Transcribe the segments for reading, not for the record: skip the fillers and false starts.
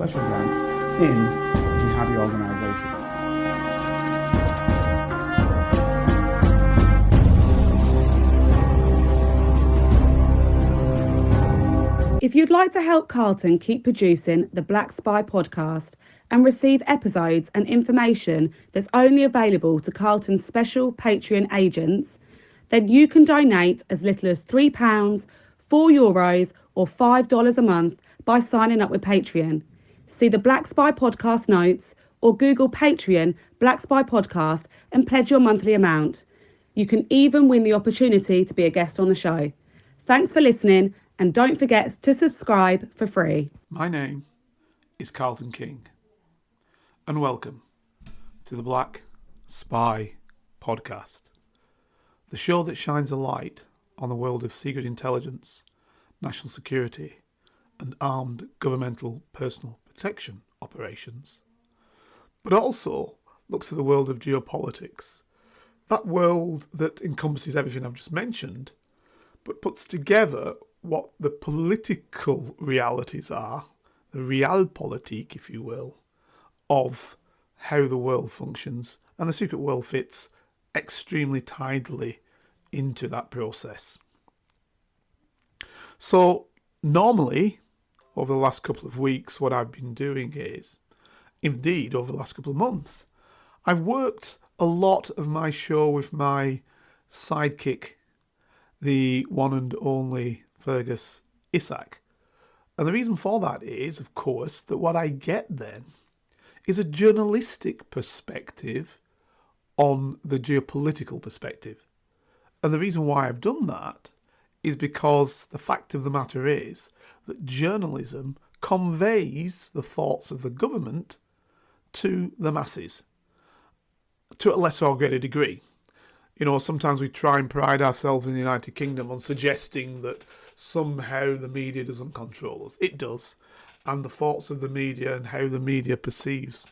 special rank in jihadi organisation. If you'd like to help Carlton keep producing the Black Spy podcast and receive episodes and information that's only available to Carlton's special Patreon agents, then you can donate as little as £3, €4 or $5 a month by signing up with Patreon. See the Black Spy podcast notes or Google Patreon Black Spy podcast and pledge your monthly amount. You can even win the opportunity to be a guest on the show. Thanks for listening, and don't forget to subscribe for free. My name is Carlton King, and welcome to the Black Spy podcast, the show that shines a light on the world of secret intelligence, national security, and armed governmental personal protection operations, but also looks at the world of geopolitics, that world that encompasses everything I've just mentioned, but puts together what the political realities are, the realpolitik, if you will, of how the world functions, and the secret world fits extremely tidily into that process. So normally, over the last couple of weeks, what I've been doing is, indeed over the last couple of months, I've worked a lot of my show with my sidekick, the one and only Fergus Isaac. And the reason for that is, of course, that what I get then is a journalistic perspective on the geopolitical perspective. And the reason why I've done that is because the fact of the matter is that journalism conveys the thoughts of the government to the masses to a lesser or greater degree. You know, sometimes we try and pride ourselves in the United Kingdom on suggesting that somehow the media doesn't control us. It does. And the thoughts of the media and how the media perceives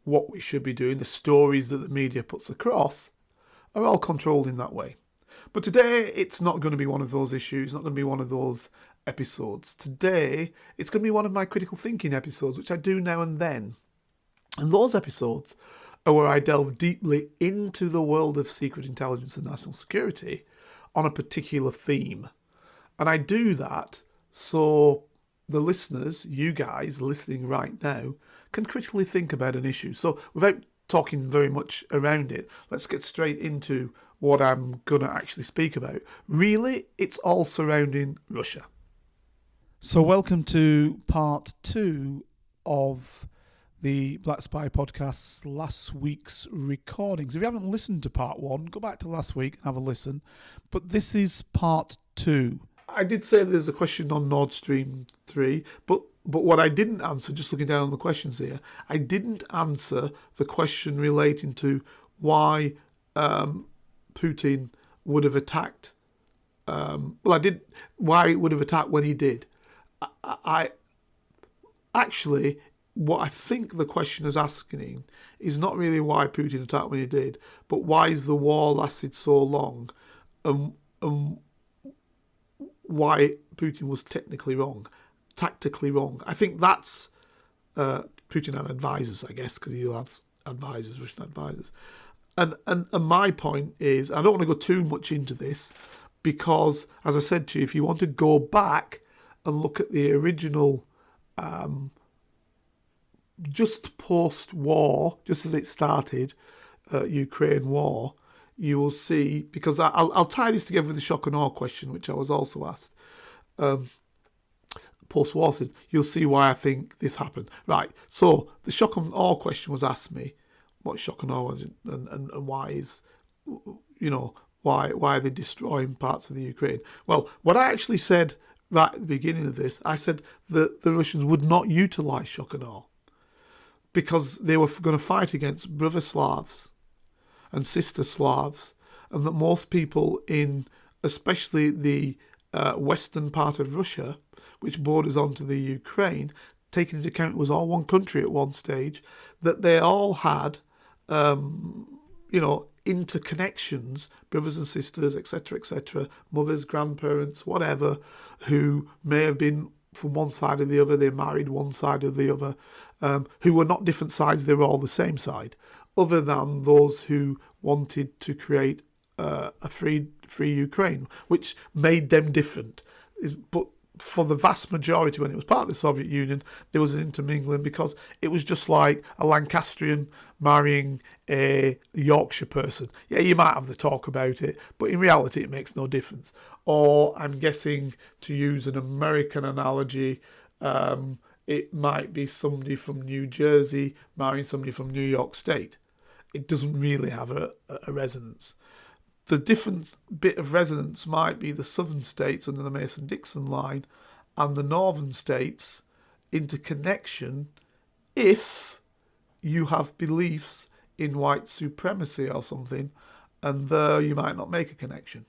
what we should be doing, the stories that the media puts across, are all controlled in that way. But today, it's not going to be one of those issues, not going to be one of those episodes. Today, it's going to be one of my critical thinking episodes, which I do now and then. And those episodes are where I delve deeply into the world of secret intelligence and national security on a particular theme. And I do that so the listeners, you guys listening right now, can critically think about an issue. So without talking very much around it, let's get straight into what I'm going to actually speak about. Really, it's all surrounding Russia. So welcome to part 2 of the Black Spy podcast's last week's recordings. If you haven't listened to part 1, go back to last week and have a listen. But this is part 2. I did say there's a question on Nordstream 3, but what I didn't answer, just looking down on the questions here, I didn't answer the question relating to why Putin would have attacked. Why he would have attacked when he did. I actually, what I think the question is asking is not really why Putin attacked when he did, but why has the war lasted so long, and why Putin was tactically wrong. I think that's Putin had advisors, I guess, because he'll have advisors, Russian advisors. And my point is, I don't want to go too much into this because, as I said to you, if you want to go back and look at the original just post-war, just as it started, Ukraine war, you will see, because I'll tie this together with the shock and awe question, which I was also asked, post-war, you'll see why I think this happened. Right, so the shock and awe question was asked me, what shock and awe was, and why is, why are they destroying parts of the Ukraine? Well, what I actually said right at the beginning of this, I said that the Russians would not utilise shock and awe, because they were going to fight against brother Slavs and sister Slavs, and that most people in, especially the western part of Russia, which borders onto the Ukraine, taking into account it was all one country at one stage, that they all had, interconnections, brothers and sisters, etc., mothers, grandparents, whatever, who may have been from one side or the other, they married one side or the other, who were not different sides, they were all the same side, other than those who wanted to create a free Ukraine, which made them different. But for the vast majority, when it was part of the Soviet Union, there was an intermingling, because it was just like a Lancastrian marrying a Yorkshire person. Yeah, you might have the talk about it, but in reality it makes no difference. Or I'm guessing, to use an American analogy, it might be somebody from New Jersey marrying somebody from New York State. It doesn't really have a resonance. The different bit of resonance might be the southern states under the Mason-Dixon line and the northern states' interconnection, if you have beliefs in white supremacy or something, and there you might not make a connection.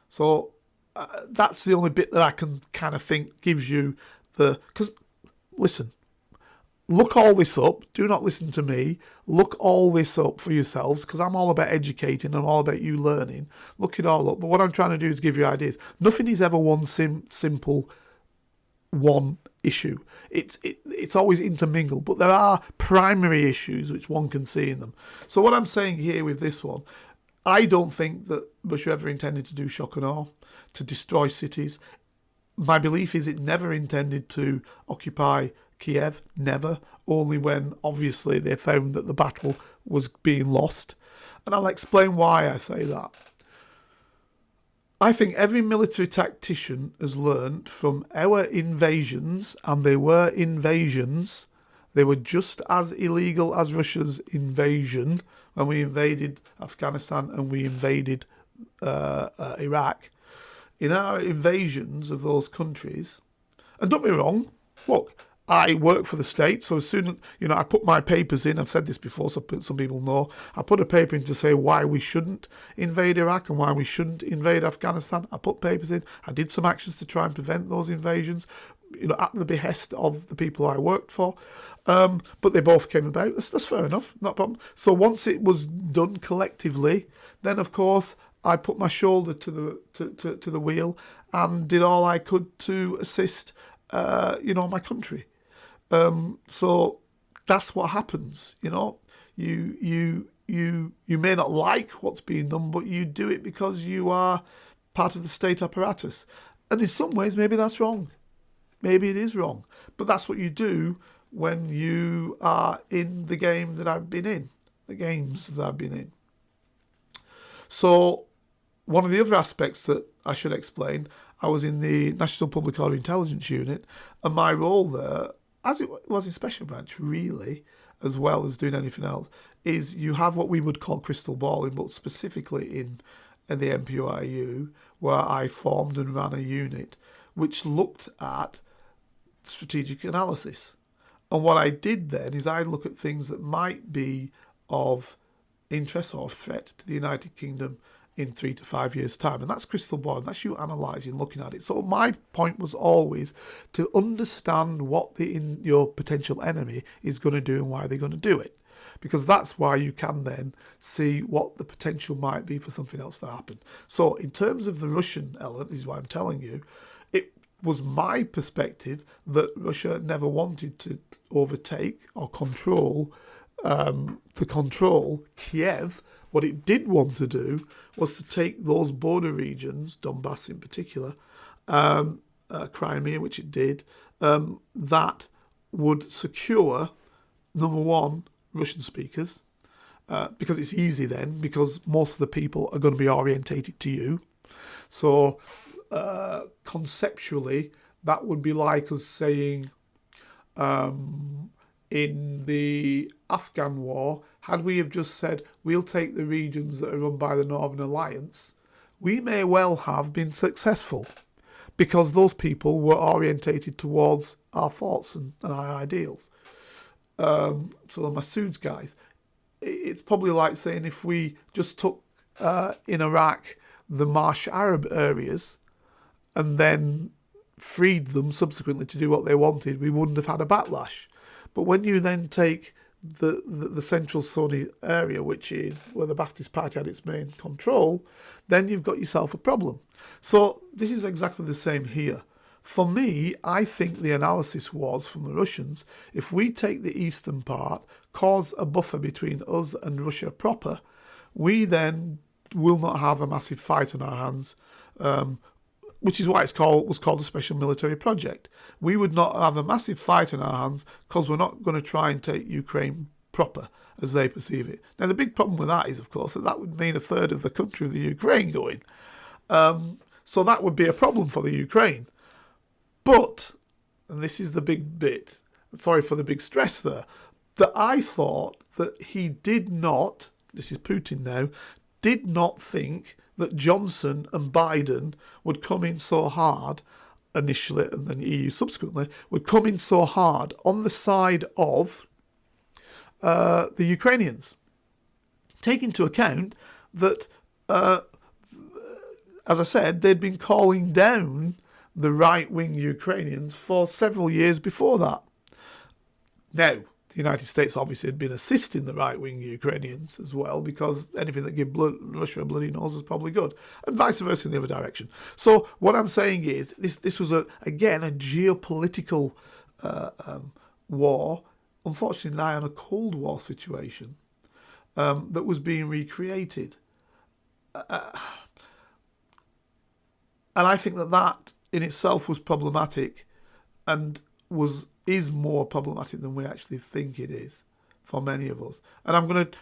So that's the only bit that I can kind of think gives you the... Because, listen, look all this up. Do not listen to me. Look all this up for yourselves, because I'm all about educating. I'm all about you learning. Look it all up. But what I'm trying to do is give you ideas. Nothing is ever one simple one issue. It's always intermingled. But there are primary issues which one can see in them. So what I'm saying here with this one, I don't think that Russia ever intended to do shock and awe, to destroy cities. My belief is it never intended to occupy Kiev, never, only when obviously they found that the battle was being lost. And I'll explain why I say that. I think every military tactician has learned from our invasions, and they were invasions, they were just as illegal as Russia's invasion when we invaded Afghanistan and we invaded Iraq. In our invasions of those countries, and don't be wrong, look, I work for the state, so as soon as, I put my papers in, I've said this before, so some people know, I put a paper in to say why we shouldn't invade Iraq and why we shouldn't invade Afghanistan. I put papers in, I did some actions to try and prevent those invasions, at the behest of the people I worked for, but they both came about. That's fair enough, not a problem. So once it was done collectively, then of course I put my shoulder to the wheel and did all I could to assist my country. So that's what happens. You may not like what's being done, but you do it because you are part of the state apparatus. And in some ways, maybe that's wrong. Maybe it is wrong. But that's what you do when you are in the game that I've been in, the games that I've been in. So one of the other aspects that I should explain, I was in the National Public Order Intelligence Unit, and my role there, as it was in Special Branch, really, as well as doing anything else, is you have what we would call crystal balling, but specifically in the MPOIU, where I formed and ran a unit which looked at strategic analysis. And what I did then is I look at things that might be of interest or threat to the United Kingdom in 3 to 5 years' time. And that's crystal ball, that's you analysing, looking at it. So my point was always to understand what your potential enemy is going to do and why they're going to do it. Because that's why you can then see what the potential might be for something else to happen. So in terms of the Russian element, this is why I'm telling you, it was my perspective that Russia never wanted to overtake or control Kiev. What it did want to do was to take those border regions, Donbass in particular, Crimea, which it did, that would secure, number one, Russian speakers, because it's easy then, because most of the people are going to be orientated to you. So conceptually, that would be like us saying, in the Afghan war, had we have just said, we'll take the regions that are run by the Northern Alliance, we may well have been successful, because those people were orientated towards our thoughts and our ideals. So the Massoud's guys, it's probably like saying if we just took in Iraq the Marsh Arab areas and then freed them subsequently to do what they wanted, we wouldn't have had a backlash. But when you then take the central Sunni area, which is where the Ba'athist Party had its main control, then you've got yourself a problem. So this is exactly the same here. For me, I think the analysis was from the Russians, if we take the eastern part, cause a buffer between us and Russia proper, we then will not have a massive fight on our hands, which is why was called a special military project. We would not have a massive fight on our hands because we're not going to try and take Ukraine proper as they perceive it. Now, the big problem with that is, of course, that would mean a third of the country of the Ukraine going. So that would be a problem for the Ukraine. But, and this is the big bit, sorry for the big stress there, that I thought that he did not, this is Putin now, did not think that Johnson and Biden would come in so hard initially, and then EU subsequently, would come in so hard on the side of the Ukrainians. Take into account that, as I said, they'd been calling down the right-wing Ukrainians for several years before that. Now, the United States obviously had been assisting the right-wing Ukrainians as well, because anything that gives Russia a bloody nose is probably good, and vice versa in the other direction. So what I'm saying is, this was, again, a geopolitical war, unfortunately nigh on a Cold War situation, that was being recreated. And I think that in itself was problematic, and is more problematic than we actually think it is for many of us. And I'm going to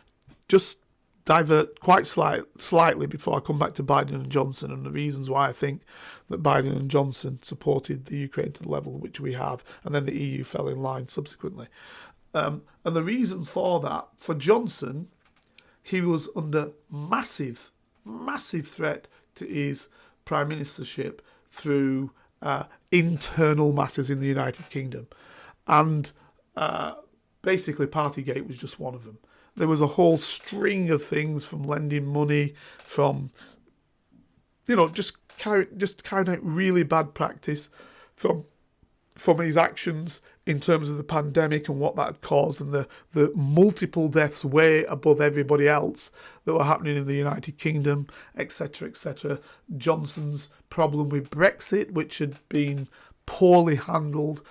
just divert quite slightly before I come back to Biden and Johnson and the reasons why I think that Biden and Johnson supported the Ukraine to the level which we have, and then the EU fell in line subsequently. And the reason for that, for Johnson, he was under massive threat to his prime ministership through internal matters in the United Kingdom. And basically Partygate was just one of them. There was a whole string of things, from lending money, from, just carrying out really bad practice, from his actions in terms of the pandemic and what that had caused, and the multiple deaths way above everybody else that were happening in the United Kingdom, etc., etc. Johnson's problem with Brexit, which had been poorly handled,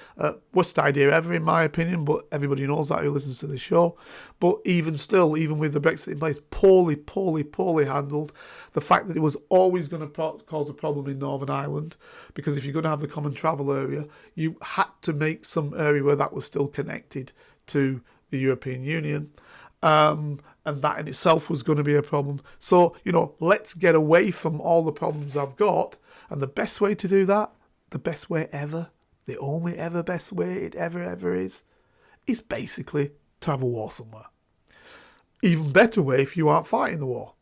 worst idea ever in my opinion, but everybody knows that who listens to the show. But even still, even with the Brexit in place, poorly handled. The fact that it was always going to cause a problem in Northern Ireland, because if you're going to have the common travel area, you had to make some area where that was still connected to the European Union. And that in itself was going to be a problem. So, let's get away from all the problems I've got. And the best way to do that, the best way ever, the only ever best way it ever is basically to have a war somewhere. Even better way if you aren't fighting the war,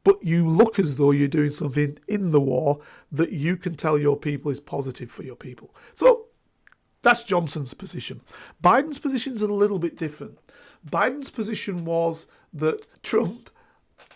but you look as though you're doing something in the war that you can tell your people is positive for your people. So that's Johnson's position. Biden's position is a little bit different. Biden's position was that Trump,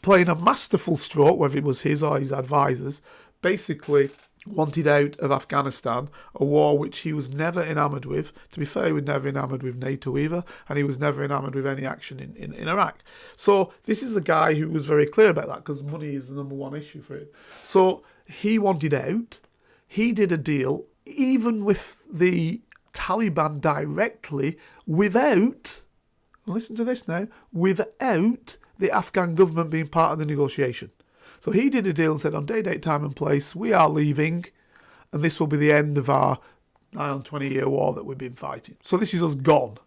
playing a masterful stroke, whether it was his or his advisors, basically wanted out of Afghanistan, a war which he was never enamoured with. To be fair, he was never enamoured with NATO either, and he was never enamoured with any action in Iraq. So this is a guy who was very clear about that, because money is the number one issue for him. So he wanted out. He did a deal, even with the Taliban directly, without, listen to this now, without the Afghan government being part of the negotiation. So he did a deal and said, on day, date, time and place, we are leaving, and this will be the end of our nigh on 20-year war that we've been fighting. So this is us gone,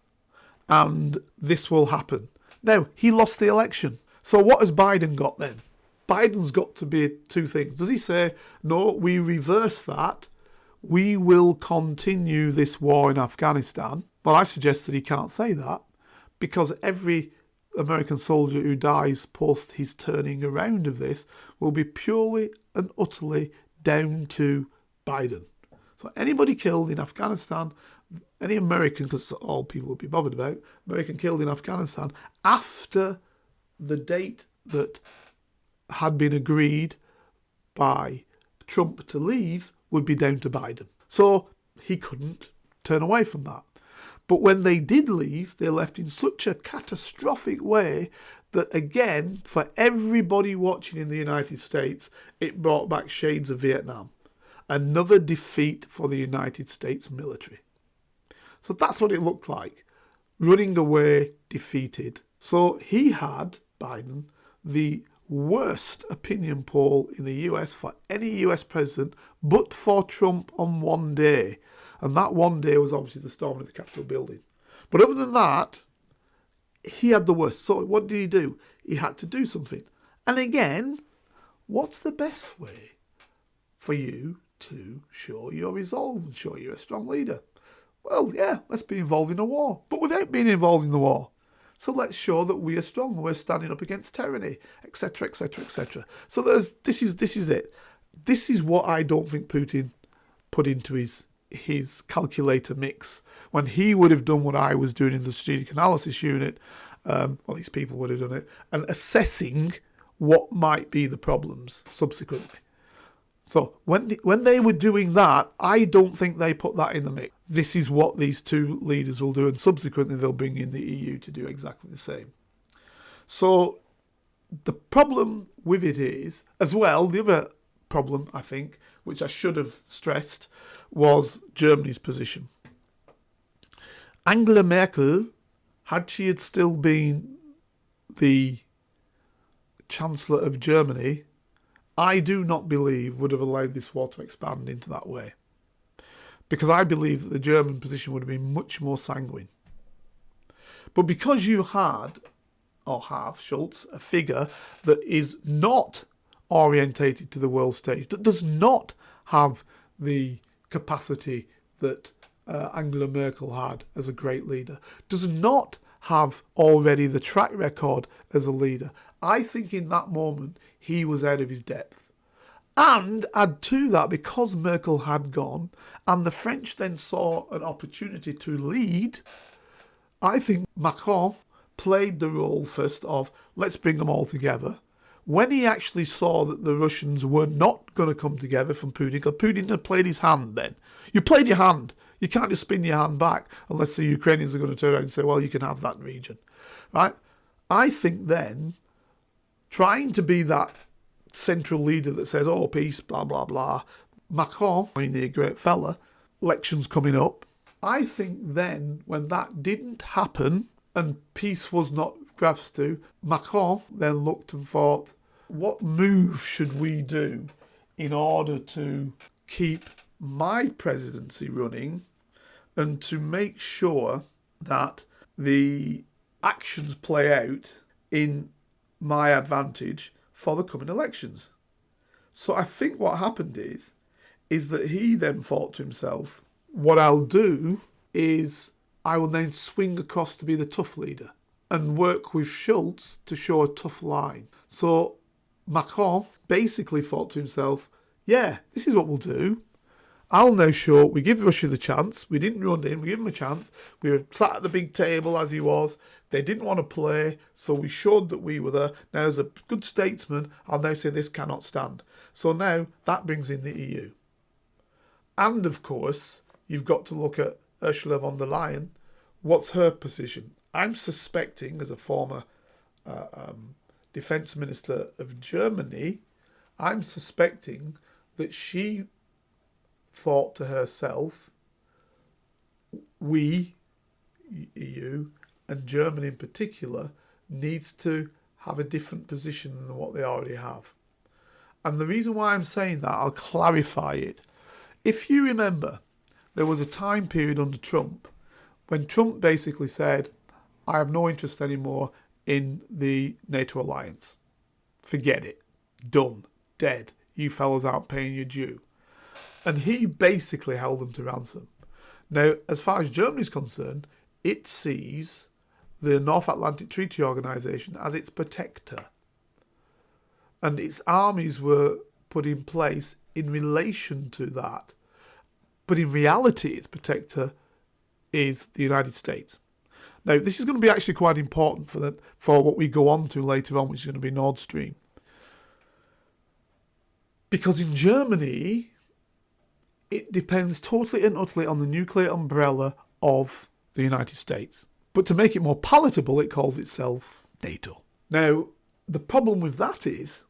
and this will happen. Now, he lost the election. So what has Biden got then? Biden's got to be two things. Does he say, no, we reverse that, we will continue this war in Afghanistan? Well, I suggest that he can't say that, because every American soldier who dies post his turning around of this will be purely and utterly down to Biden. So anybody killed in Afghanistan, any American, because that's all people will be bothered about, American killed in Afghanistan after the date that had been agreed by Trump to leave would be down to Biden. So he couldn't turn away from that. But when they did leave, they left in such a catastrophic way that, again, for everybody watching in the United States, it brought back shades of Vietnam. another defeat for the United States military. So that's what it looked like. Running away, defeated. So he had, Biden, the worst opinion poll in the US for any US president, but for Trump on one day. And that one day was obviously the storming of the Capitol building. But other than that, he had the worst. So what did he do? He had to do something. And again, what's the best way for you to show your resolve and show you're a strong leader? Well, yeah, let's be involved in a war, but without being involved in the war. So let's show that we are strong, we're standing up against tyranny, etc., etc., etc. So this is it. This is what I don't think Putin put into his calculator mix when he would have done what I was doing in the strategic analysis unit. Well, these people would have done it, and assessing what might be the problems subsequently. So when they were doing that, I don't think they put that in the mix. This is what these two leaders will do, and subsequently they'll bring in the EU to do exactly the same. So the problem with it is, as well, the other problem, I think, which I should have stressed, was Germany's position. Angela Merkel, had she had still been the Chancellor of Germany, I do not believe would have allowed this war to expand into that way. Because I believe that the German position would have been much more sanguine. But because you had, or have, Schulz, a figure that is not orientated to the world stage, that does not have the capacity that Angela Merkel had as a great leader, does not have already the track record as a leader, I think in that moment he was out of his depth. And add to that, because Merkel had gone and the French then saw an opportunity to lead, I think Macron played the role first of let's bring them all together. When he actually saw that the Russians were not going to come together from Putin, because Putin had played his hand then. You played your hand. You can't just spin your hand back unless the Ukrainians are going to turn around and say, well, you can have that region. Right? I think then, trying to be that central leader that says, oh, peace, blah, blah, blah, Macron, being the great fella, elections coming up, I think then, when that didn't happen and peace was not grasped to, Macron then looked and thought, what move should we do in order to keep my presidency running and to make sure that the actions play out in my advantage for the coming elections? So I think what happened is that he then thought to himself, what I'll do is I will then swing across to be the tough leader and work with Schulz to show a tough line. So Macron basically thought to himself, yeah, this is what we'll do. I'll now show, we give Russia the chance. We didn't run in, we give him a chance. We were sat at the big table as he was. They didn't want to play, so we showed that we were there. Now, as a good statesman, I'll now say this cannot stand. So now that brings in the EU. And of course, you've got to look at Ursula von der Leyen. What's her position? I'm suspecting, as a former defence minister of Germany, I'm suspecting that she thought to herself, we, EU, and Germany in particular, needs to have a different position than what they already have. And the reason why I'm saying that, I'll clarify it. If you remember, there was a time period under Trump when Trump basically said, I have no interest anymore in the NATO alliance. Forget it. Done. Dead. You fellows aren't paying your due. And he basically held them to ransom. Now, as far as Germany is concerned, it sees the North Atlantic Treaty Organization as its protector. And its armies were put in place in relation to that. But in reality, its protector is the United States. Now, this is going to be actually quite important for what we go on to later on, which is going to be Nordstream. Because in Germany, it depends totally and utterly on the nuclear umbrella of the United States. But to make it more palatable, it calls itself NATO. Now, the problem with that is,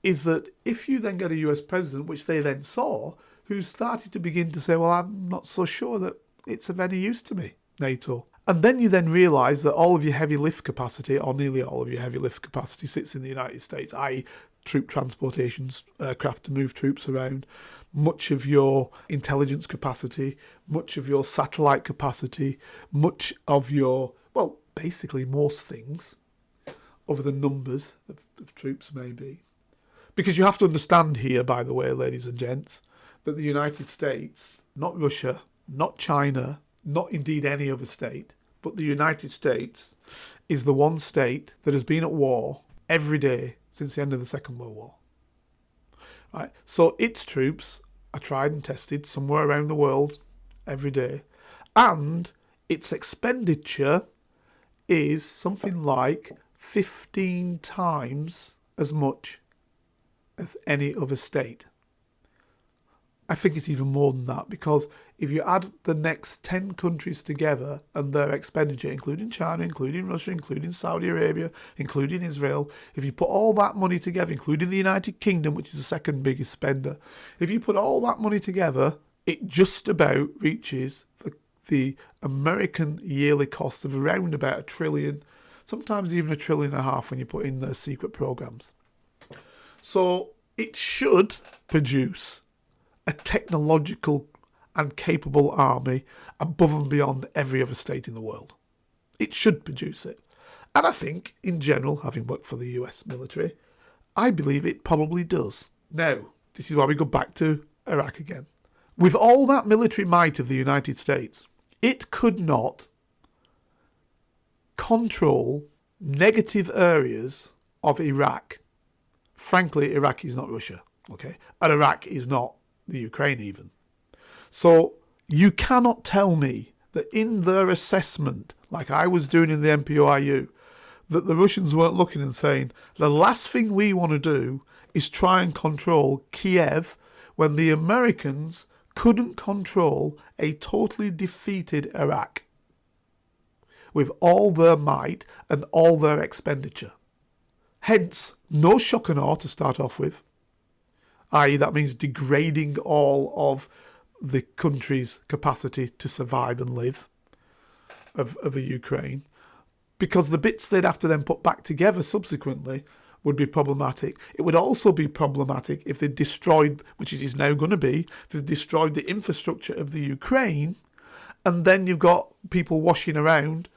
is that if you then get a US president, which they then saw, who started to begin to say, well, I'm not so sure that it's of any use to me, NATO. And then you then realise that all of your heavy lift capacity, or nearly all of your heavy lift capacity, sits in the United States, i.e. troop transportations, aircraft to move troops around, much of your intelligence capacity, much of your satellite capacity, much of your, well, basically most things, over the numbers of troops maybe. Because you have to understand here, by the way, ladies and gents, that the United States, not Russia, not China, not indeed any other state, but the United States is the one state that has been at war every day since the end of the Second World War. Right? So its troops are tried and tested somewhere around the world every day. And its expenditure is something like 15 times as much as any other state. I think it's even more than that, because if you add the next 10 countries together and their expenditure, including China, including Russia, including Saudi Arabia, including Israel, if you put all that money together, including the United Kingdom, which is the second biggest spender, if you put all that money together, it just about reaches the American yearly cost of around about $1 trillion, sometimes even $1.5 trillion when you put in their secret programs. So it should produce a technological and capable army above and beyond every other state in the world. It should produce it. And I think, in general, having worked for the US military, I believe it probably does. Now, this is why we go back to Iraq again. With all that military might of the United States, it could not control negative areas of Iraq. Frankly, Iraq is not Russia, okay? And Iraq is not the Ukraine even. So you cannot tell me that in their assessment, like I was doing in the MPOIU, that the Russians weren't looking and saying, the last thing we want to do is try and control Kiev when the Americans couldn't control a totally defeated Iraq with all their might and all their expenditure. Hence, no shock and awe to start off with, i.e. that means degrading all of the country's capacity to survive and live of a Ukraine, because the bits they'd have to then put back together subsequently would be problematic. It would also be problematic if they destroyed, which it is now going to be, if they destroyed the infrastructure of the Ukraine, and then you've got people washing around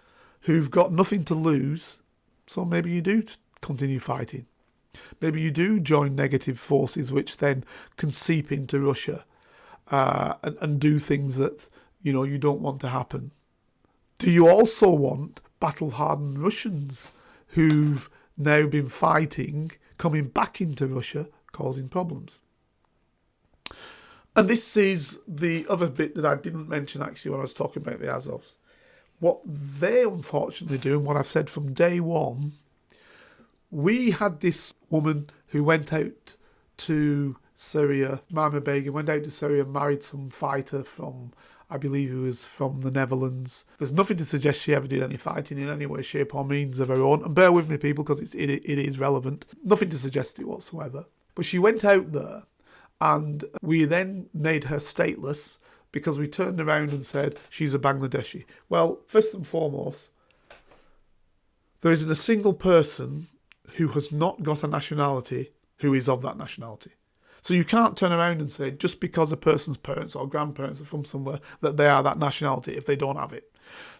who've got nothing to lose, so maybe you do continue fighting. Maybe you do join negative forces which then can seep into Russia and do things that you don't want to happen. Do you also want battle-hardened Russians who've now been fighting coming back into Russia, causing problems? And this is the other bit that I didn't mention actually when I was talking about the Azovs. What they unfortunately do, and what I've said from day one, we had this woman who went out to Syria, Mama Begin, went out to Syria, married some fighter from, I believe he was from the Netherlands. There's nothing to suggest she ever did any fighting in any way, shape or means of her own. And bear with me, people, because it is relevant. Nothing to suggest it whatsoever. But she went out there, and we then made her stateless because we turned around and said she's a Bangladeshi. Well, first and foremost, there isn't a single person who has not got a nationality who is of that nationality. So you can't turn around and say just because a person's parents or grandparents are from somewhere that they are that nationality if they don't have it.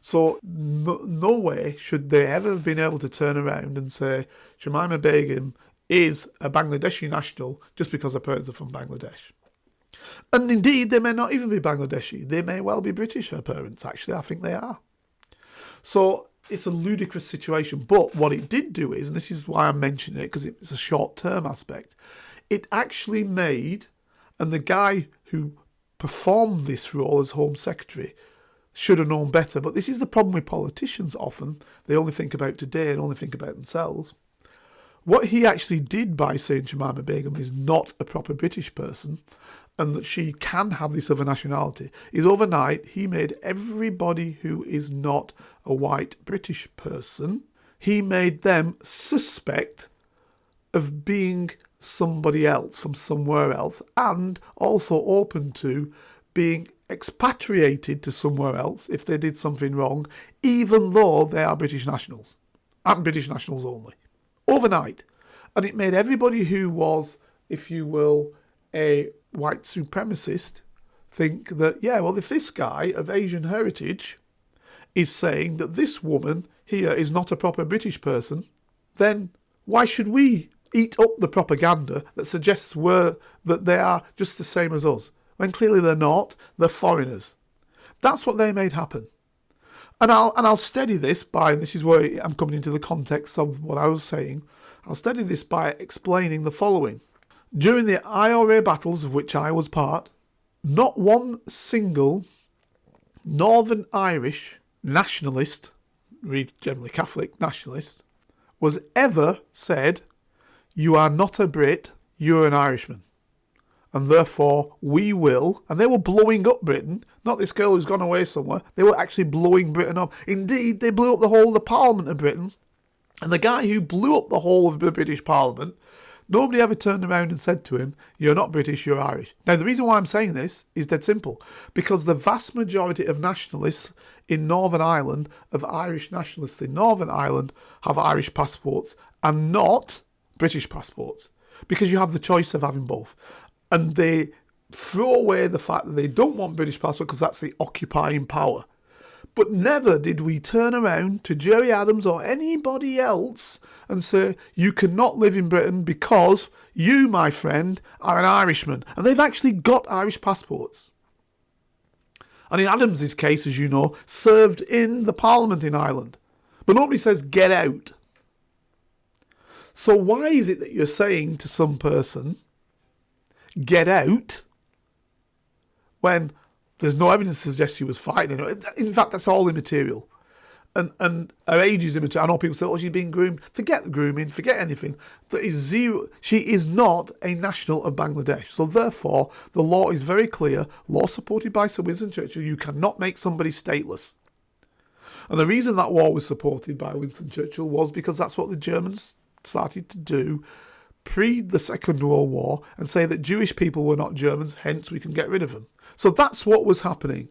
So no way should they ever have been able to turn around and say Shamima Begum is a Bangladeshi national just because her parents are from Bangladesh. And indeed, they may not even be Bangladeshi. They may well be British, her parents, actually. I think they are. So it's a ludicrous situation. But what it did do is, and this is why I'm mentioning it, because it's a short-term aspect, it actually made, and the guy who performed this role as Home Secretary should have known better, but this is the problem with politicians often. They only think about today and only think about themselves. What he actually did by saying Shamima Begum is not a proper British person and that she can have this other nationality is overnight he made everybody who is not a white British person, he made them suspect of being somebody else from somewhere else, and also open to being expatriated to somewhere else if they did something wrong, even though they are British nationals, and British nationals only, overnight. And it made everybody who was, if you will, a white supremacist think that, yeah, well, if this guy of Asian heritage is saying that this woman here is not a proper British person, then why should we eat up the propaganda that suggests that they are just the same as us, when clearly they're not? They're foreigners. That's what they made happen. And I'll steady this by, and this is where I'm coming into the context of what I was saying, I'll steady this by explaining the following. During the IRA battles of which I was part, not one single Northern Irish nationalist, read generally Catholic nationalist, was ever said, you are not a Brit, you're an Irishman. And therefore we will, and they were blowing up Britain, not this girl who's gone away somewhere, they were actually blowing Britain up. Indeed, they blew up the whole of the Parliament of Britain. And the guy who blew up the whole of the British Parliament, nobody ever turned around and said to him, you're not British, you're Irish. Now, the reason why I'm saying this is dead simple. Because the vast majority of nationalists in Northern Ireland, of Irish nationalists in Northern Ireland, have Irish passports and not British passports. Because you have the choice of having both. And they throw away the fact that they don't want British passport because that's the occupying power. But never did we turn around to Gerry Adams or anybody else and say, you cannot live in Britain because you, my friend, are an Irishman. And they've actually got Irish passports. And in Adams's case, as you know, served in the Parliament in Ireland. But nobody says, get out. So why is it that you're saying to some person, get out, when there's no evidence to suggest she was fighting? In fact, that's all immaterial. And her age is immaterial. I know people say, oh, she's being groomed. Forget the grooming, forget anything. There is zero. She is not a national of Bangladesh. So therefore, the law is very clear. Law supported by Sir Winston Churchill. You cannot make somebody stateless. And the reason that law was supported by Winston Churchill was because that's what the Germans started to do pre the Second World War and say that Jewish people were not Germans, hence we can get rid of them. So that's what was happening.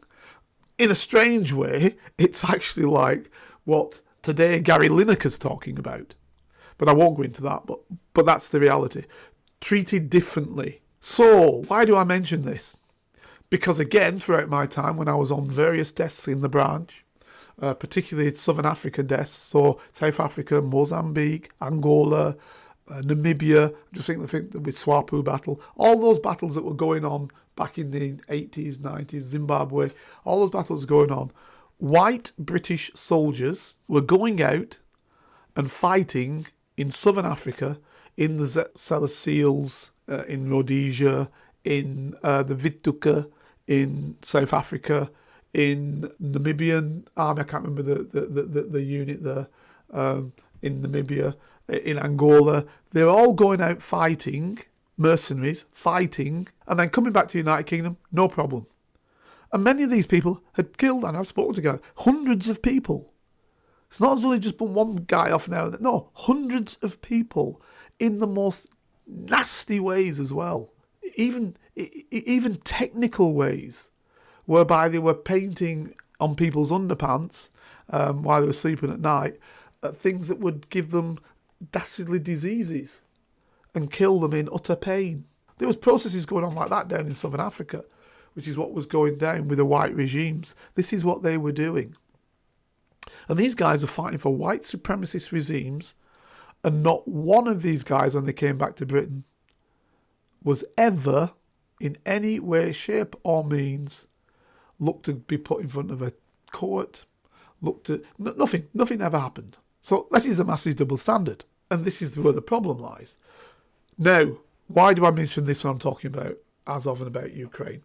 In a strange way, it's actually like what today Gary Lineker's talking about. But I won't go into that, but that's the reality. Treated differently. So, why do I mention this? Because again, throughout my time when I was on various desks in the branch, particularly Southern Africa desks, so South Africa, Mozambique, Angola, Namibia, just think with Swapo battle, all those battles that were going on back in the 80s, 90s, Zimbabwe, all those battles going on, white British soldiers were going out and fighting in Southern Africa, in the Zetsela Seals, in Rhodesia, in the Wittuka, in South Africa, in Namibian army, I can't remember the unit there, in Namibia, in Angola. They're all going out fighting, mercenaries, fighting, and then coming back to the United Kingdom, no problem. And many of these people had killed, and I've spoken to guys, hundreds of people. It's not as though they just put one guy off now. No, hundreds of people in the most nasty ways as well. Even technical ways, whereby they were painting on people's underpants while they were sleeping at night, things that would give them dastardly diseases and kill them in utter pain. There was processes going on like that down in Southern Africa, which is what was going down with the white regimes. This is what they were doing. And these guys are fighting for white supremacist regimes, and not one of these guys, when they came back to Britain, was ever, in any way, shape or means, looked to be put in front of a court, nothing ever happened. So this is a massive double standard, and this is where the problem lies. Now, why do I mention this when I'm talking about Azov and about Ukraine?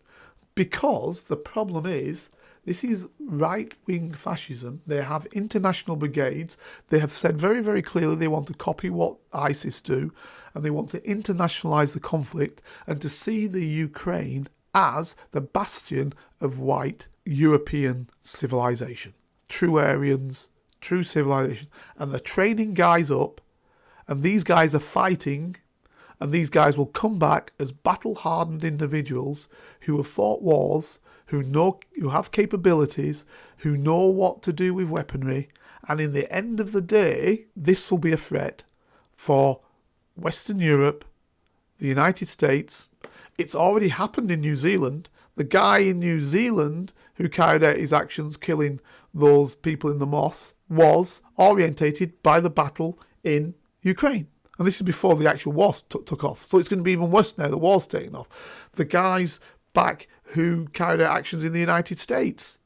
Because the problem is, this is right-wing fascism. They have international brigades. They have said very, very clearly they want to copy what ISIS do, and they want to internationalise the conflict and to see the Ukraine as the bastion of white European civilization. True Aryans, true civilization. And they're training guys up, and these guys are fighting, And these guys will come back as battle-hardened individuals who have fought wars, who have capabilities, who know what to do with weaponry. And in the end of the day, this will be a threat for Western Europe, the United States. It's already happened in New Zealand. The guy in New Zealand who carried out his actions killing those people in the moss was orientated by the battle in Ukraine. And this is before the actual war took off. So it's going to be even worse now the war's taken off. The guys back who carried out actions in the United States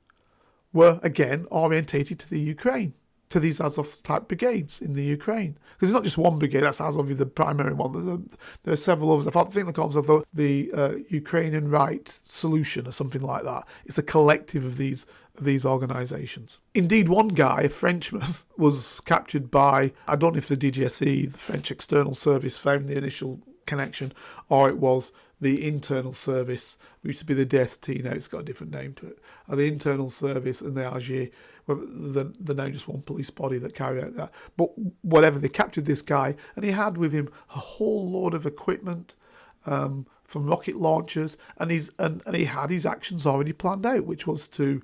were, again, orientated to the Ukraine, to these Azov-type brigades in the Ukraine. Because it's not just one brigade, that's Azov, the primary one. There are several others. I think the concept of the Ukrainian Right Solution or something like that. It's a collective of these organisations. Indeed, one guy, a Frenchman, was captured by, I don't know if the DGSE, the French External Service, found the initial connection, or it was the internal service, which used to be the DST, now it's got a different name to it, or the internal service and the AG, they're now just one police body that carry out that. But whatever, they captured this guy, and he had with him a whole load of equipment from rocket launchers, and he had his actions already planned out, which was to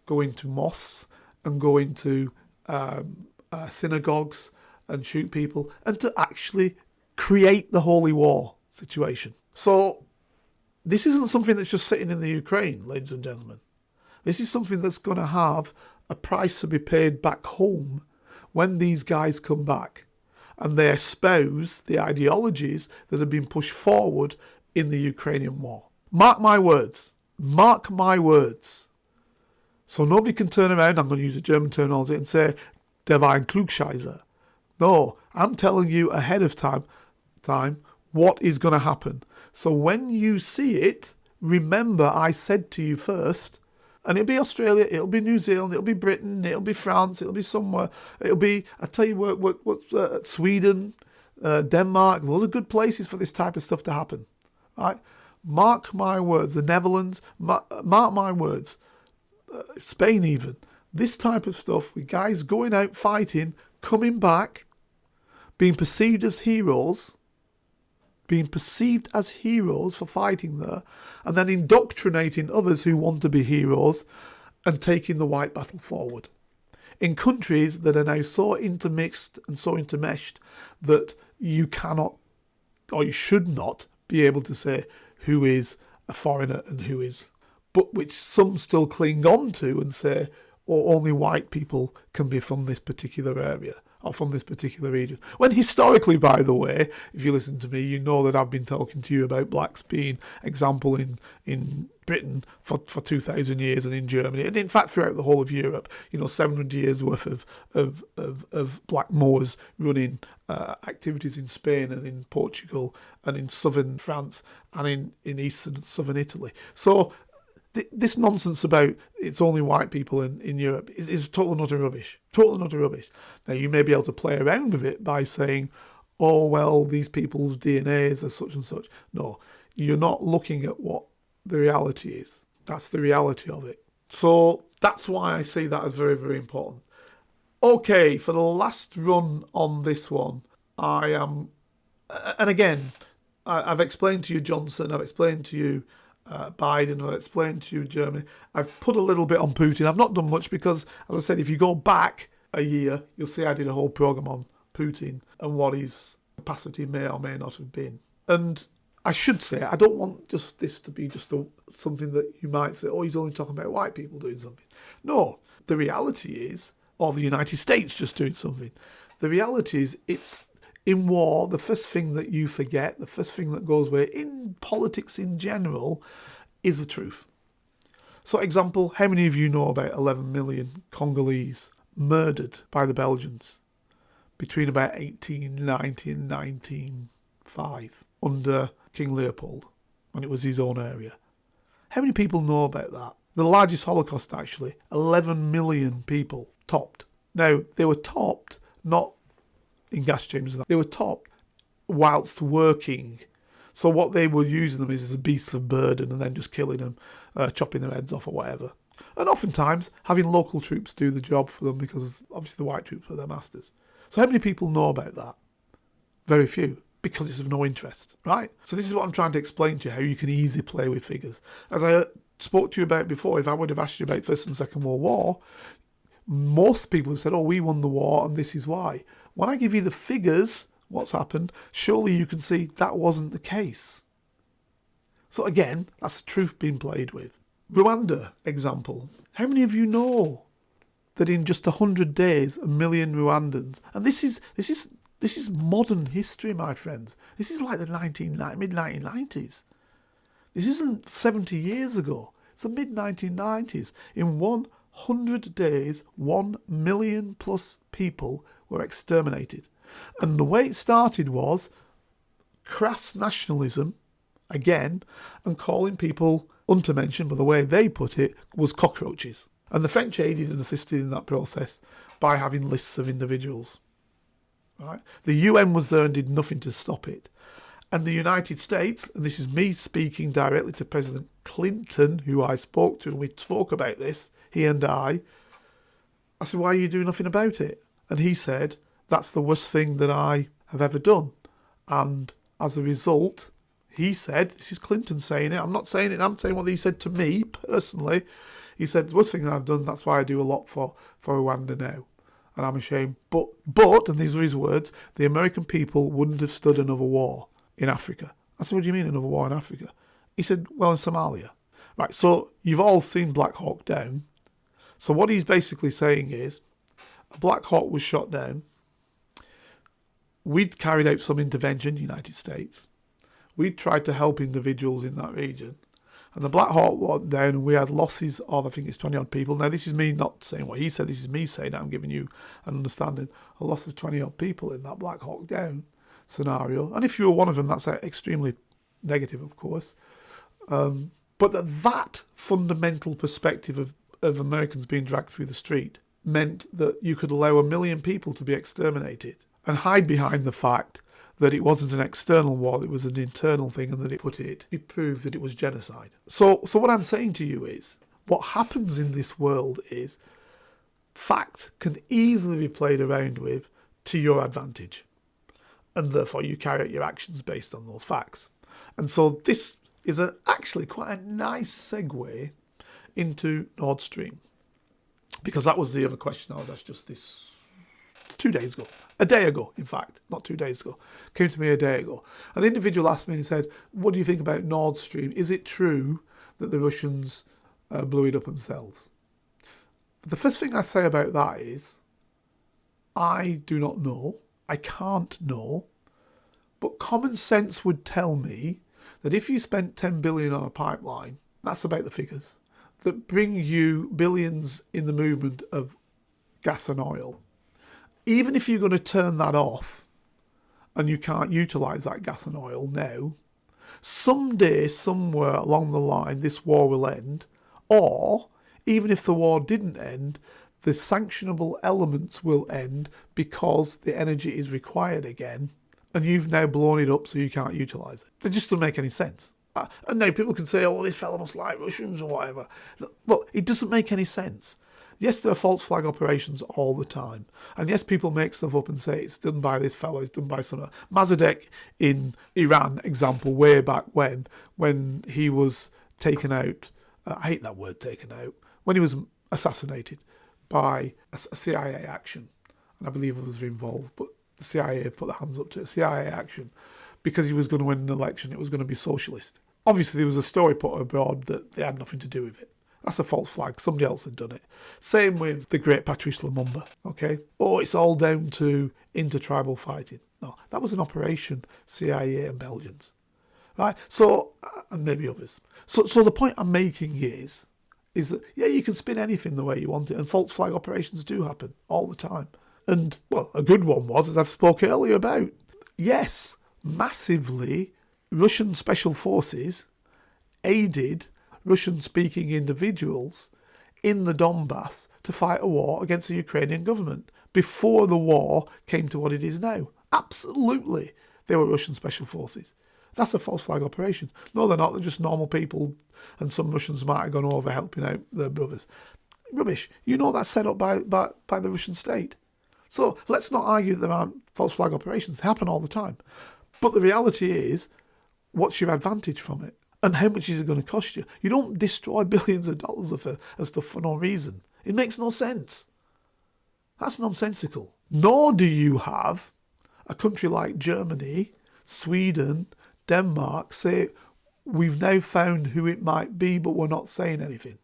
go into mosques and go into synagogues and shoot people, and to actually create the holy war situation. So this isn't something that's just sitting in the Ukraine, ladies and gentlemen. This is something that's going to have a price to be paid back home when these guys come back and they espouse the ideologies that have been pushed forward in the Ukrainian war. Mark my words. Mark my words. So nobody can turn around, I'm going to use a German terminology, and say, der war ein Klugscheißer. No, I'm telling you ahead of time what is going to happen. So when you see it, remember I said to you first, and it'll be Australia, it'll be New Zealand, it'll be Britain, it'll be France, it'll be somewhere, it'll be, I tell you what, Sweden, Denmark, those are good places for this type of stuff to happen. Right? Mark my words, the Netherlands, mark my words, Spain even, this type of stuff with guys going out fighting, coming back, being perceived as heroes for fighting there, and then indoctrinating others who want to be heroes and taking the white battle forward. In countries that are now so intermixed and so intermeshed that you cannot, or you should not, be able to say who is a foreigner and who is, but which some still cling on to and say, oh, only white people can be from this particular area or from this particular region. When historically, by the way, if you listen to me, you know that I've been talking to you about blacks being example in Britain for 2,000 years, and in Germany, and in fact throughout the whole of Europe. 700 years worth of black Moors running activities in Spain and in Portugal and in southern France and in eastern and southern Italy. So this nonsense about it's only white people in Europe is total and utter rubbish. Total and utter rubbish. Now, you may be able to play around with it by saying, oh, well, these people's DNAs are such and such. No, you're not looking at what the reality is. That's the reality of it. So that's why I see that as very, very important. Okay, for the last run on this one, I am... And again, I've explained to you Johnson, I've explained to you Biden, I'll explain to you Germany. I've put a little bit on Putin. I've not done much because, as I said, if you go back a year, you'll see I did a whole programme on Putin and what his capacity may or may not have been. And I should say, I don't want just this to be just something that you might say, oh, he's only talking about white people doing something. No, the reality is, or the United States just doing something. The reality is, it's in war, the first thing that you forget, the first thing that goes away in politics in general is the truth. So, example, how many of you know about 11 million Congolese murdered by the Belgians between about 1890 and 1905 under King Leopold, when it was his own area? How many people know about that? The largest Holocaust, actually, 11 million people topped. Now, they were topped not in gas chambers. They were topped whilst working. So what they were using them is as beasts of burden and then just killing them, chopping their heads off or whatever. And oftentimes having local troops do the job for them because obviously the white troops were their masters. So how many people know about that? Very few. because it's of no interest, right? So this is what I'm trying to explain to you, how you can easily play with figures. As I spoke to you about before, if I would have asked you about First and Second World War, most people have said, oh, we won the war and this is why. When I give you the figures, what's happened, surely you can see that wasn't the case. So again, that's the truth being played with. Rwanda example. How many of you know that in just 100 days, 1 million Rwandans, and this is modern history, my friends. This is like the mid-1990s. This isn't 70 years ago. It's the mid-1990s. In 100 days, 1 million plus people were exterminated. And the way it started was crass nationalism, again, and calling people, untermenschen, but the way they put it, was cockroaches. And the French aided and assisted in that process by having lists of individuals. Right? The UN was there and did nothing to stop it. And the United States, and this is me speaking directly to President Clinton, who I spoke to, and we spoke about this, he and I said, why are you doing nothing about it? And he said, that's the worst thing that I have ever done. And as a result, he said, this is Clinton saying it, I'm not saying it, I'm saying what he said to me personally. He said, the worst thing that I've done, that's why I do a lot for Rwanda now. And I'm ashamed. But, and these are his words, the American people wouldn't have stood another war in Africa. I said, what do you mean another war in Africa? He said, well, in Somalia. Right, so you've all seen Black Hawk Down. So what he's basically saying is, a Black Hawk was shot down. We'd carried out some intervention, United States. We'd tried to help individuals in that region. And the Black Hawk went down and we had losses of, I think it's 20 odd people. Now, this is me not saying what he said, this is me saying that I'm giving you an understanding. A loss of 20 odd people in that Black Hawk Down scenario. And if you were one of them, that's extremely negative, of course. But that fundamental perspective of Americans being dragged through the street meant that you could allow 1 million people to be exterminated and hide behind the fact that it wasn't an external war, it was an internal thing, and that it proved that it was genocide. So what I'm saying to you is, what happens in this world is fact can easily be played around with to your advantage. And therefore you carry out your actions based on those facts. And so this is actually quite a nice segue into Nordstream. Because that was the other question I was asked just this 2 days ago. A day ago, in fact, not 2 days ago. Came to me a day ago. And the individual asked me and he said, what do you think about Nord Stream? Is it true that the Russians blew it up themselves? But the first thing I say about that is, I do not know. I can't know. But common sense would tell me that if you spent 10 billion on a pipeline, that's about the figures, that bring you billions in the movement of gas and oil, even if you're going to turn that off and you can't utilise that gas and oil now, someday, somewhere along the line, this war will end. Or, even if the war didn't end, the sanctionable elements will end because the energy is required again and you've now blown it up so you can't utilise it. It just doesn't make any sense. And now people can say, oh, this fella must like Russians or whatever. Look, it doesn't make any sense. Yes, there are false flag operations all the time. And yes, people make stuff up and say it's done by this fellow, it's done by some other. Mazadek in Iran, example, way back when he was taken out, I hate that word, taken out, when he was assassinated by a CIA action. And I believe others were involved, but the CIA put their hands up to it, CIA action, because he was going to win an election, it was going to be socialist. Obviously, there was a story put abroad that they had nothing to do with it. That's a false flag. Somebody else had done it. Same with the great Patrice Lumumba, okay? Oh, it's all down to intertribal fighting. No, that was an operation, CIA and Belgians, right? So, and maybe others. So the point I'm making is that, yeah, you can spin anything the way you want it, and false flag operations do happen all the time. And, well, a good one was, as I've spoke earlier about, yes, massively, Russian special forces aided Russian-speaking individuals in the Donbass to fight a war against the Ukrainian government before the war came to what it is now. Absolutely, they were Russian special forces. That's a false flag operation. No, they're not. They're just normal people, and some Russians might have gone over helping out their brothers. Rubbish. You know that's set up by the Russian state. So let's not argue that there aren't false flag operations. They happen all the time. But the reality is, what's your advantage from it? And how much is it going to cost you? You don't destroy billions of dollars of stuff for no reason. It makes no sense. That's nonsensical. Nor do you have a country like Germany, Sweden, Denmark say, we've now found who it might be, but we're not saying anything.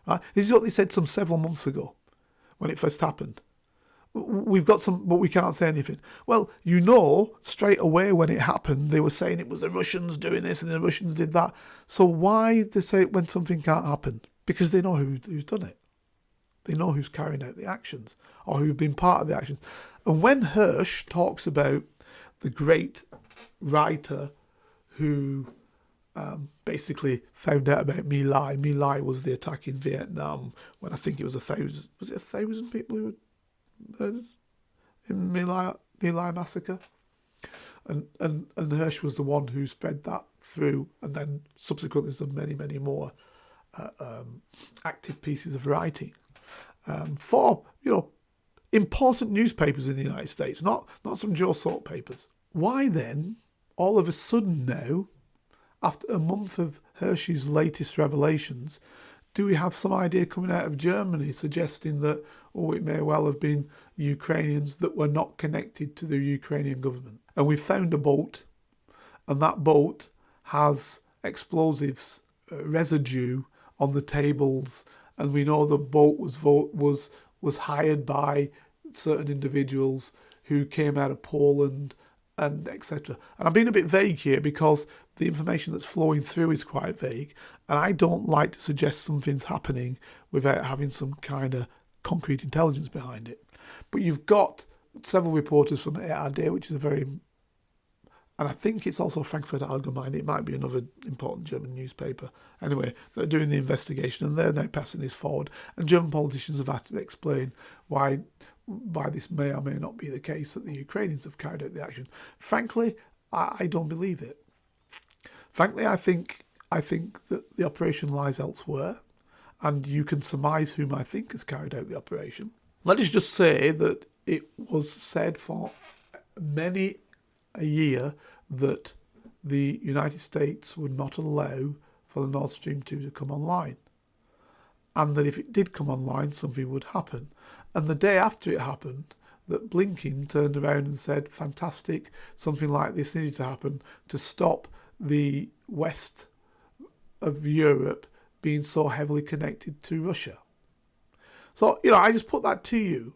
Right? This is what they said some several months ago when it first happened. We've got some, but we can't say anything. Well, you know, straight away when it happened, they were saying it was the Russians doing this and the Russians did that. So why they say it when something can't happen? Because they know who's done it. They know who's carrying out the actions or who've been part of the actions. And when Hirsch talks about the great writer who basically found out about My Lai. My Lai was the attack in Vietnam when I think it was 1,000. Was it 1,000 people who were murdered in My Lai massacre? And Hirsch was the one who spread that through, and then subsequently has done many, many more active pieces of writing for important newspapers in the United States, not some Joe Salt papers. Why then, all of a sudden now, after a month of Hirsch's latest revelations, do we have some idea coming out of Germany suggesting that, it may well have been Ukrainians that were not connected to the Ukrainian government? And we found a boat, and that boat has explosives residue on the tables, and we know the boat was hired by certain individuals who came out of Poland, and etc. And I'm being a bit vague here because the information that's flowing through is quite vague, and I don't like to suggest something's happening without having some kind of concrete intelligence behind it. But you've got several reporters from ARD, which is and I think it's also Frankfurt Allgemeine, it might be another important German newspaper. Anyway, they're doing the investigation and they're now passing this forward. And German politicians have had to explain why this may or may not be the case, that the Ukrainians have carried out the action. Frankly, I don't believe it. Frankly, I think that the operation lies elsewhere, and you can surmise whom I think has carried out the operation. Let us just say that it was said for many a year that the United States would not allow for the Nordstream 2 to come online, and that if it did come online, something would happen. And the day after it happened, that Blinken turned around and said, fantastic, something like this needed to happen to stop the west of Europe being so heavily connected to Russia. So, I just put that to you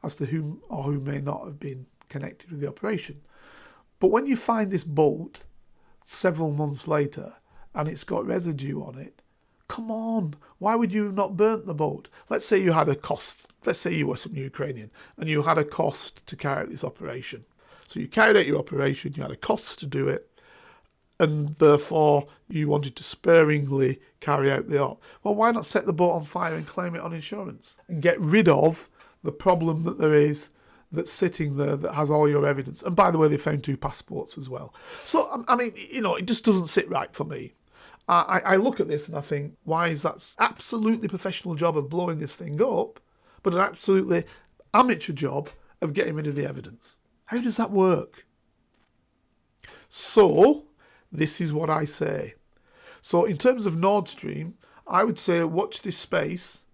as to whom or who may not have been connected with the operation. But when you find this boat several months later and it's got residue on it, come on, why would you have not burnt the boat? Let's say you had a cost. Let's say you were some Ukrainian and you had a cost to carry out this operation. So you carried out your operation, you had a cost to do it, and therefore you wanted to sparingly carry out the op. Well, why not set the boat on fire and claim it on insurance and get rid of the problem that there is that's sitting there that has all your evidence? And by the way, they found 2 passports as well. So, I mean, it just doesn't sit right for me. I look at this and I think, why is that absolutely professional job of blowing this thing up, but an absolutely amateur job of getting rid of the evidence? How does that work? So, this is what I say. So, in terms of Nordstream, I would say watch this space.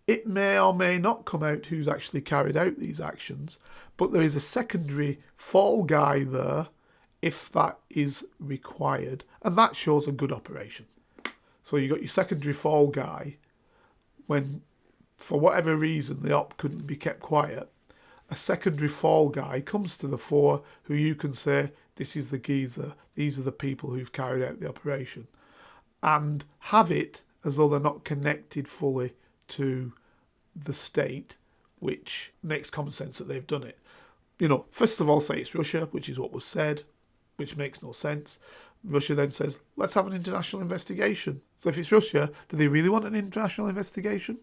It may or may not come out who's actually carried out these actions, but there is a secondary fall guy there if that is required, and that shows a good operation. So you got your secondary fall guy when, for whatever reason, the op couldn't be kept quiet. A secondary fall guy comes to the fore who you can say, this is the geezer, these are the people who've carried out the operation, and have it as though they're not connected fully to the state, which makes common sense that they've done it. First of all, say it's Russia, which is what was said, which makes no sense. Russia then says, let's have an international investigation. So if it's Russia, do they really want an international investigation?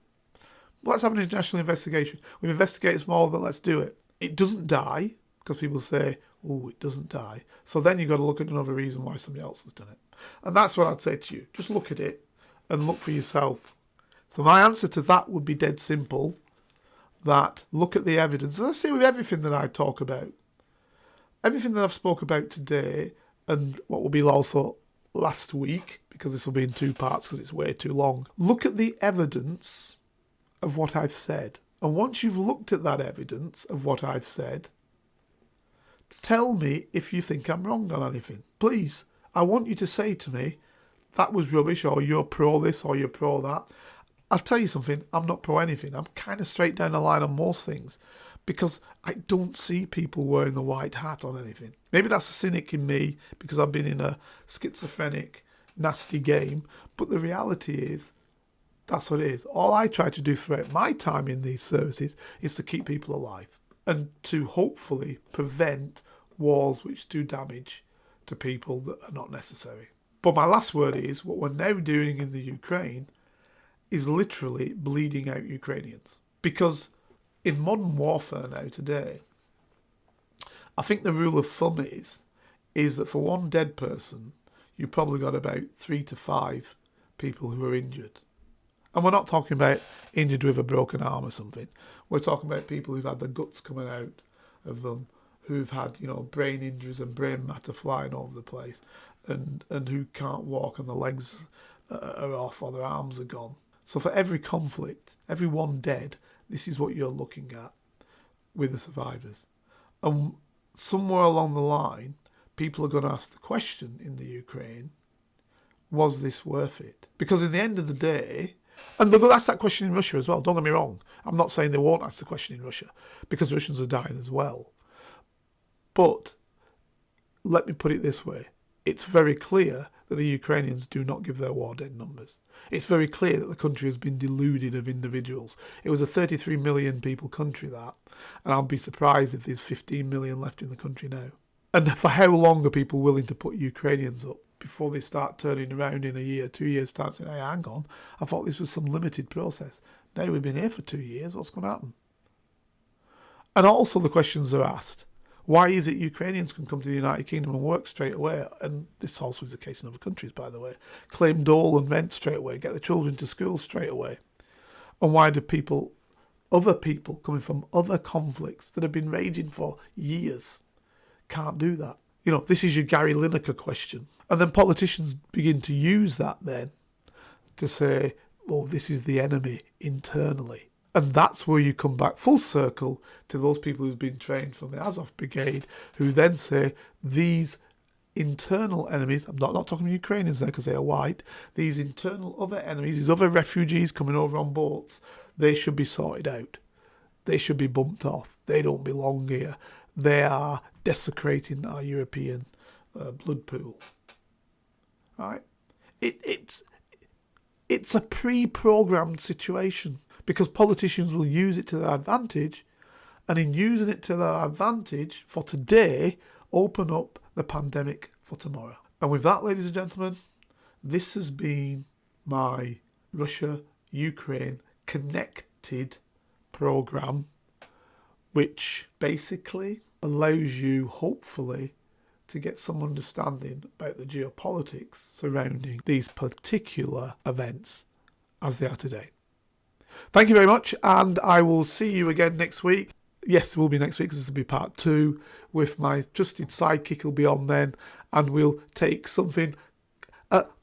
Let's have an international investigation. We've investigated small, but let's do it. It doesn't die, because people say, it doesn't die. So then you've got to look at another reason why somebody else has done it. And that's what I'd say to you. Just look at it and look for yourself. So my answer to that would be dead simple, that look at the evidence. And I say with everything that I talk about, everything that I've spoke about today and what will be also last week, because this will be in 2 parts because it's way too long, look at the evidence of what I've said. And once you've looked at that evidence of what I've said, tell me if you think I'm wrong on anything. Please, I want you to say to me, that was rubbish, or you're pro this, or you're pro that. I'll tell you something, I'm not pro anything. I'm kind of straight down the line on most things because I don't see people wearing the white hat on anything. Maybe that's a cynic in me because I've been in a schizophrenic, nasty game. But the reality is, that's what it is. All I try to do throughout my time in these services is to keep people alive and to hopefully prevent wars which do damage to people that are not necessary. But my last word is, what we're now doing in the Ukraine is literally bleeding out Ukrainians. Because in modern warfare now today, I think the rule of thumb is that for one dead person, you've probably got about 3 to 5 people who are injured. And we're not talking about injured with a broken arm or something. We're talking about people who've had the guts coming out of them, who've had, brain injuries and brain matter flying over the place, and who can't walk and the legs are off or their arms are gone. So for every conflict, every one dead, this is what you're looking at with the survivors. And somewhere along the line, people are going to ask the question in the Ukraine, was this worth it? Because at the end of the day, and they'll ask that question in Russia as well, don't get me wrong. I'm not saying they won't ask the question in Russia, because Russians are dying as well. But let me put it this way. It's very clear that the Ukrainians do not give their war dead numbers. It's very clear that the country has been deluded of individuals. It was a 33 million people country, that, and I'll be surprised if there's 15 million left in the country now. And for how long are people willing to put Ukrainians up before they start turning around in a year, 2 years' time, saying, hey, hang on, I thought this was some limited process. Now we've been here for 2 years, what's going to happen? And also the questions are asked. Why is it Ukrainians can come to the United Kingdom and work straight away? And this also is the case in other countries, by the way. Claim dole and rent straight away, get the children to school straight away. And why do other people coming from other conflicts that have been raging for years, can't do that? This is your Gary Lineker question. And then politicians begin to use that then to say, well, this is the enemy internally. And that's where you come back full circle to those people who've been trained from the Azov Brigade, who then say these internal enemies, I'm not talking about Ukrainians there because they are white, these internal other enemies, these other refugees coming over on boats, they should be sorted out. They should be bumped off. They don't belong here. They are desecrating our European blood pool. Right? It's a pre-programmed situation, because politicians will use it to their advantage, and in using it to their advantage for today, open up the pandemic for tomorrow. And with that, ladies and gentlemen, this has been my Russia-Ukraine connected programme, which basically allows you, hopefully, to get some understanding about the geopolitics surrounding these particular events as they are today. Thank you very much, and I will see you again next week. Yes, it will be next week because this will be part 2 with my trusted sidekick will be on then, and we'll take something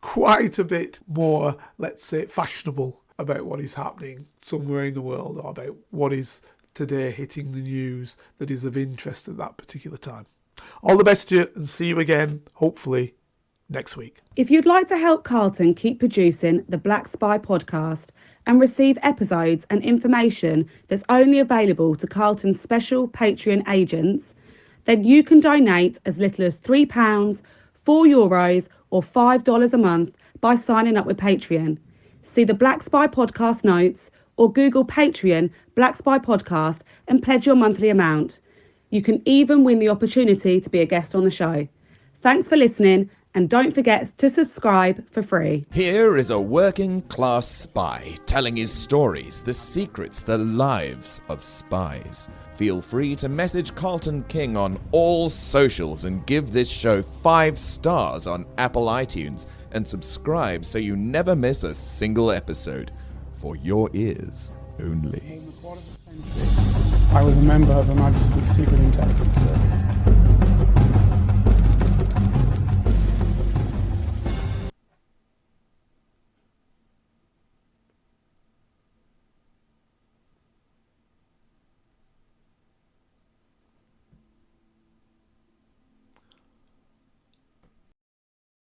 quite a bit more, let's say, fashionable about what is happening somewhere in the world, or about what is today hitting the news that is of interest at that particular time. All the best to you, and see you again, hopefully, next week. If you'd like to help Carlton keep producing the Black Spy podcast and receive episodes and information that's only available to Carlton's special Patreon agents, then you can donate as little as £3, €4 or $5 a month by signing up with Patreon. See the Black Spy podcast notes or Google Patreon Black Spy podcast and pledge your monthly amount. You can even win the opportunity to be a guest on the show. Thanks for listening, and don't forget to subscribe for free. Here is a working class spy telling his stories, the secrets, the lives of spies. Feel free to message Carlton King on all socials and give this show 5 stars on Apple iTunes and subscribe so you never miss a single episode. For your ears only. I was a member of Her Majesty's Secret Intelligence Service.